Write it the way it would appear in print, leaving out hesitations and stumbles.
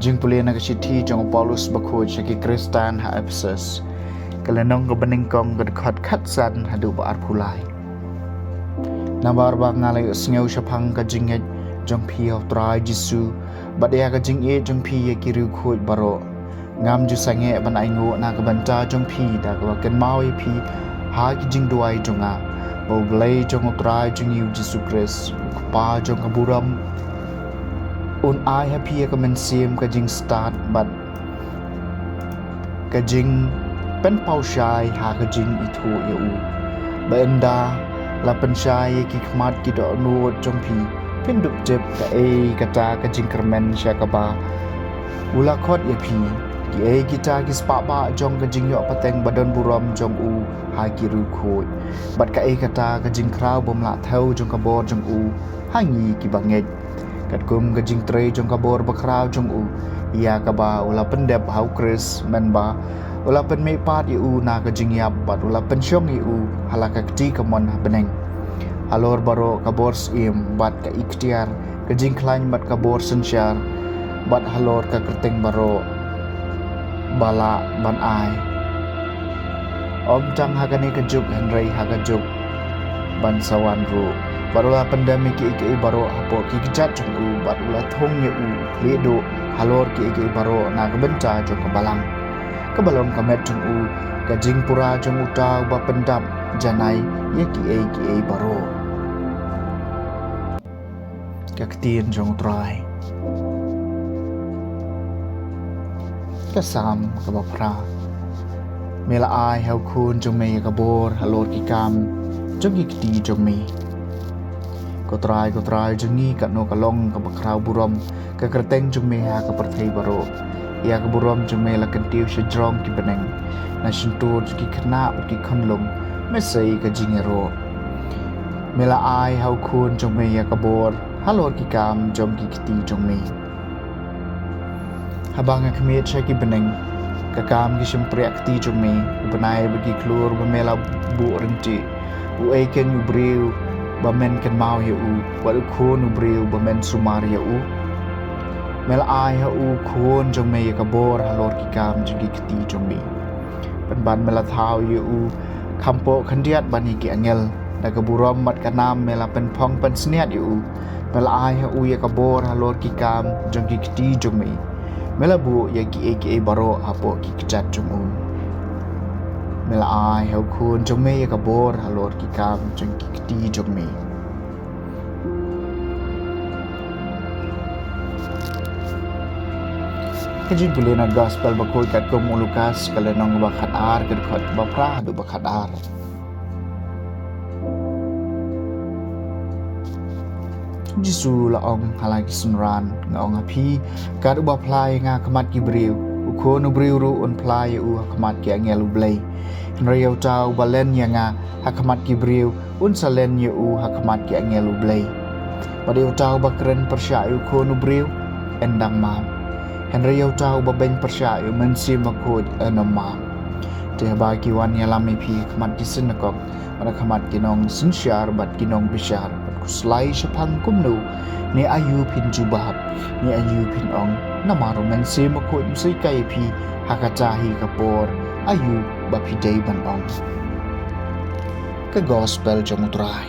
Jing pulih nak citi jong Paulus bakoj saki Kristan ha Ephesus. Kelenong ke beningkong ke dekat katsan hadu baar pulai. Nabar bak ngalai sengau syapang ke jinget jong pi of try Jesu. Badaya ke jing e jong pi ye kiri khoj baro. Ngam ju sange ban aingo na ke banta jong pi da ke ken mau e pi ha ki jing duai jonga. Bau belai jong try jong yu Jesu Christ. Pa jong kaburam un ai happy ka men sim ka jing start but ka jing pen pau shai ha ka jing itu ya u ba enda la pen shai ki khmat ki do nu jong pi pen dup jeb ka e kata ka jing kermen sha ka ba ula khot ya pi ki e kita ki spa ba jong ka jing yo pateng badon buram jong u ha ki ru khoi bat ka e kata ka jing krau bom la thau jong ka bor jong u ha ngi ki banget kat kum ka jing tre jong ka bor ba krau jong u ya ka ba ula pendep hau Chris men ba ula pen me pat u na ka jing yap bat ula pen syong u hala ka kti ka mon beneng alor baro ka bor sim bat ka ikhtiar ka jing klain bat ka bor sensyar bat halor ka kerteng baro bala ban ai om tang hagani ka juk henry haga juk ban sawan ru barula pandemi ki baro hapo ki kijat jong u bat ula thong ye u ledo halor ki baro na ka benta jong ka balang ka balon ka met jong u ka jing pura jong uta ba pendam janai ye ki baro ka ktien jong trai ka sam ka ba pra mela ai hau khun jong me ka bor halor ki kam jong ki kti jong me ko trai jong ni kat no kalong ka bakrau buram ka kerteng jong me ha ka perthai baro ya ka buram jong me la kentiu shajrong ki beneng na shintur ki khna ki khonlum me sei ka jingero mela ai hau khun jong me ya ka bor halor ki kam jong ki kti jong me habang ka khmet chai ki beneng ka kam ki shimpriak kti jong me banai bagi klur ba mela bu renti u ai ken u briu ba men ken mau ya u ba khon u briu ba men sumar ya u mel ai ha u khon jong me ka bor halor ki kam jong ki kti jong me ban ban mela thau ya u khampo khandiat bani ki angel da ka buram mat ka nam mela pen phong pen sniat ya u mel ai ha u ya ka bor halor ki kam jong ki kti jong me mela bu ya ki baro hapo ki kchat jong u mela ai hau khun jong me ka bor halor ki kam jong ki kti jong me kajin pulina gospel bakoi kat kum Lukas kalenong ba khat ar kat khat ba pra du ba khat ar Jesu la ong halaki sunran ngong api kat ba plai nga khamat ki briu ukhon briu ru on plai u khamat ki angel u blai Nriau tau balen yang hakamat ki briu un salen ye u hakamat ki angelu blai padiu tau bakren persyayu khonu briu endang mam Henriau tau baben persyayu mensim bakod enama te bagi wan yalam pi hakamat ki sinakok pada hakamat ki nong sinsyar bat ki nong bisyar kuslai syapang kumnu ni ayu pin jubahap ni ayu pin ong namaru mensim bakod msai kai pi hakacahi kapor ayu bapidai ban ong ke gospel jong utrai